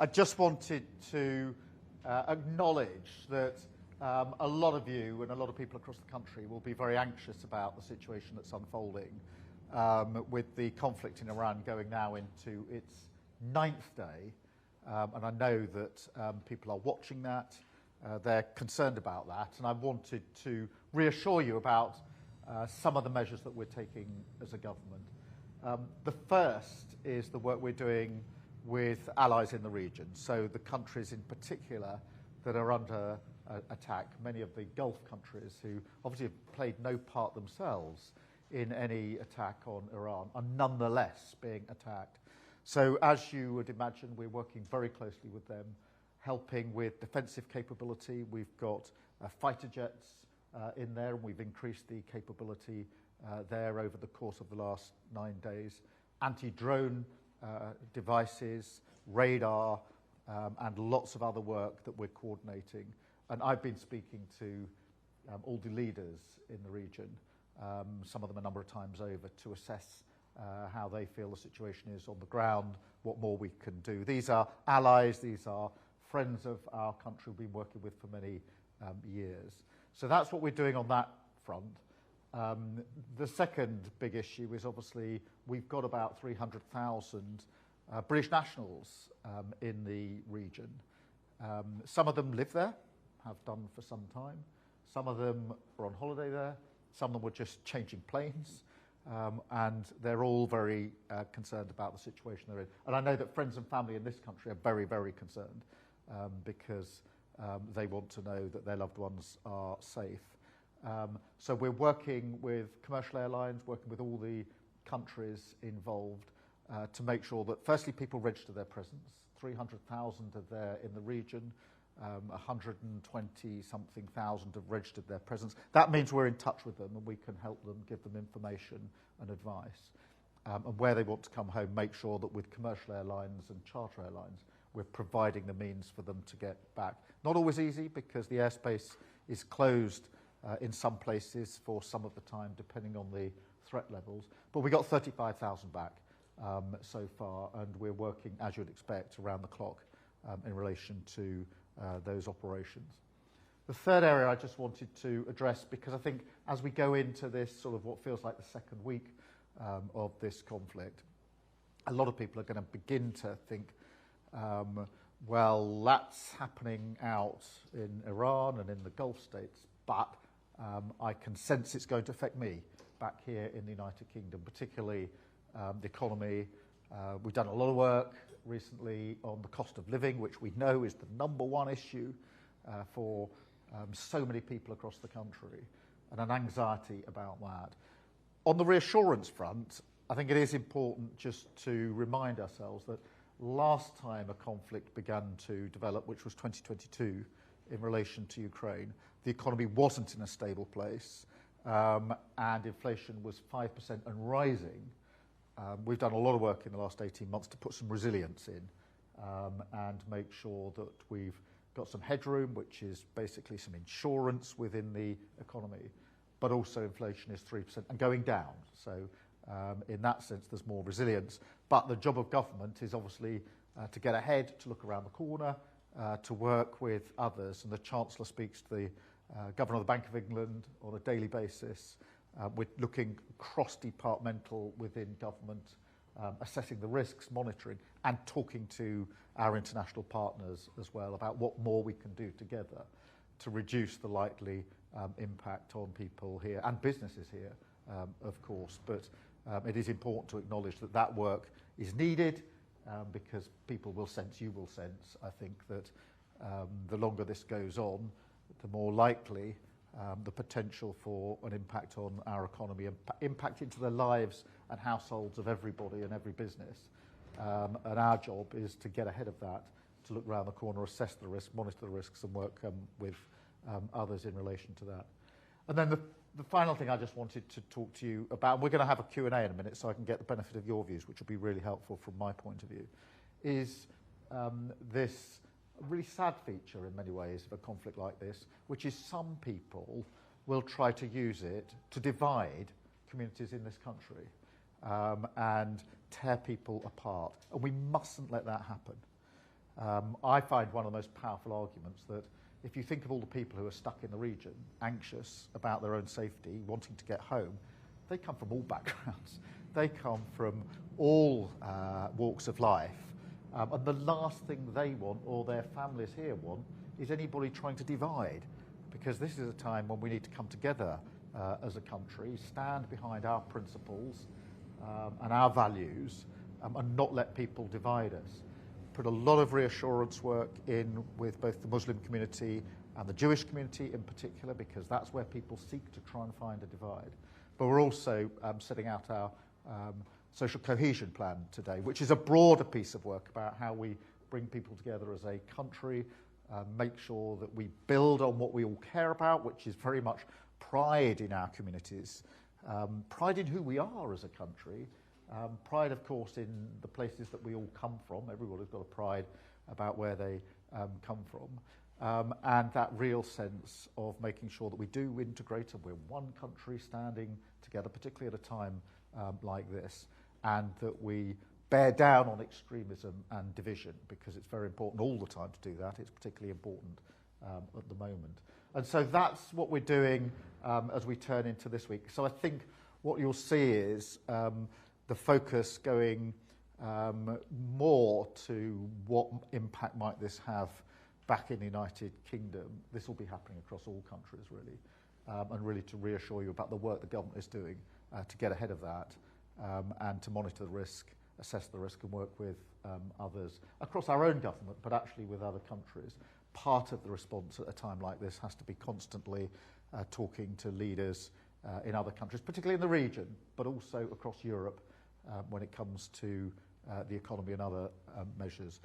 I just wanted to acknowledge that a lot of you and a lot of people across the country will be very anxious about the situation that's unfolding with the conflict in Iran going now into its 9th day. And I know that people are watching that. They're concerned about that. And I wanted to reassure you about some of the measures that we're taking as a government. The first is the work we're doing with allies in the region, so the countries in particular that are under attack, many of the Gulf countries who obviously have played no part themselves in any attack on Iran are nonetheless being attacked. So as you would imagine, we're working very closely with them, helping with defensive capability. We've got fighter jets in there, and we've increased the capability there over the course of the last 9 days. Anti-drone devices, radar, and lots of other work that we're coordinating. And I've been speaking to all the leaders in the region, some of them a number of times over, to assess how they feel the situation is on the ground, what more we can do. These are allies, these are friends of our country we've been working with for many years. So that's what we're doing on that front. The second big issue is obviously we've got about 300,000 British nationals in the region. Some of them live there, have done for some time. Some of them are on holiday there. Some of them were just changing planes. And they're all very concerned about the situation they're in. And I know that friends and family in this country are very, very concerned because they want to know that their loved ones are safe. So we're working with commercial airlines, working with all the countries involved to make sure that firstly people register their presence. 300,000 are there in the region, 120-something thousand have registered their presence. That means we're in touch with them and we can help them, give them information and advice. And where they want to come home, make sure that with commercial airlines and charter airlines, we're providing the means for them to get back. Not always easy because the airspace is closed in some places for some of the time, depending on the threat levels. But we got 35,000 back so far, and we're working, as you'd expect, around the clock in relation to those operations. The third area I just wanted to address, because I think as we go into this sort of what feels like the second week of this conflict, a lot of people are going to begin to think, well, that's happening out in Iran and in the Gulf states, but I can sense it's going to affect me back here in the United Kingdom, particularly the economy. We've done a lot of work recently on the cost of living, which we know is the #1 issue for so many people across the country, and an anxiety about that. On the reassurance front, I think it is important just to remind ourselves that last time a conflict began to develop, which was 2022, in relation to Ukraine, the economy wasn't in a stable place, and inflation was 5% and rising. We've done a lot of work in the last 18 months to put some resilience in and make sure that we've got some headroom, which is basically some insurance within the economy, but also inflation is 3% and going down. So in that sense, there's more resilience. But the job of government is obviously to get ahead, to look around the corner, to work with others. And the Chancellor speaks to the Governor of the Bank of England on a daily basis. We're looking cross-departmental within government, assessing the risks, monitoring, and talking to our international partners as well about what more we can do together to reduce the likely impact on people here and businesses here, of course. But it is important to acknowledge that that work is needed because people will sense, you will sense, I think, that the longer this goes on, the more likely the potential for an impact on our economy, impact into the lives and households of everybody and every business. And our job is to get ahead of that, to look around the corner, assess the risk, monitor the risks, and work with others in relation to that. And then the final thing I just wanted to talk to you about, we're going to have a Q&A in a minute so I can get the benefit of your views, which will be really helpful from my point of view, is this really sad feature in many ways of a conflict like this, which is some people will try to use it to divide communities in this country and tear people apart. And we mustn't let that happen. I find one of the most powerful arguments that if you think of all the people who are stuck in the region, anxious about their own safety, wanting to get home, they come from all backgrounds. They come from all walks of life. And the last thing they want, or their families here want, is anybody trying to divide. Because this is a time when we need to come together as a country, stand behind our principles and our values, and not let people divide us. Put a lot of reassurance work in with both the Muslim community and the Jewish community in particular, because that's where people seek to try and find a divide. But we're also setting out our social cohesion plan today, which is a broader piece of work about how we bring people together as a country, make sure that we build on what we all care about, which is very much pride in our communities, pride in who we are as a country, pride, of course, in the places that we all come from. Everybody's got a pride about where they come from, and that real sense of making sure that we do integrate and we're one country standing together, particularly at a time like this, and that we bear down on extremism and division, because it's very important all the time to do that. It's particularly important at the moment. And so that's what we're doing as we turn into this week. So I think what you'll see is the focus going more to what impact might this have back in the United Kingdom. This will be happening across all countries, really, and really to reassure you about the work the government is doing to get ahead of that and to monitor the risk, assess the risk, and work with others across our own government, but actually with other countries. Part of the response at a time like this has to be constantly talking to leaders in other countries, particularly in the region, but also across Europe when it comes to the economy and other measures.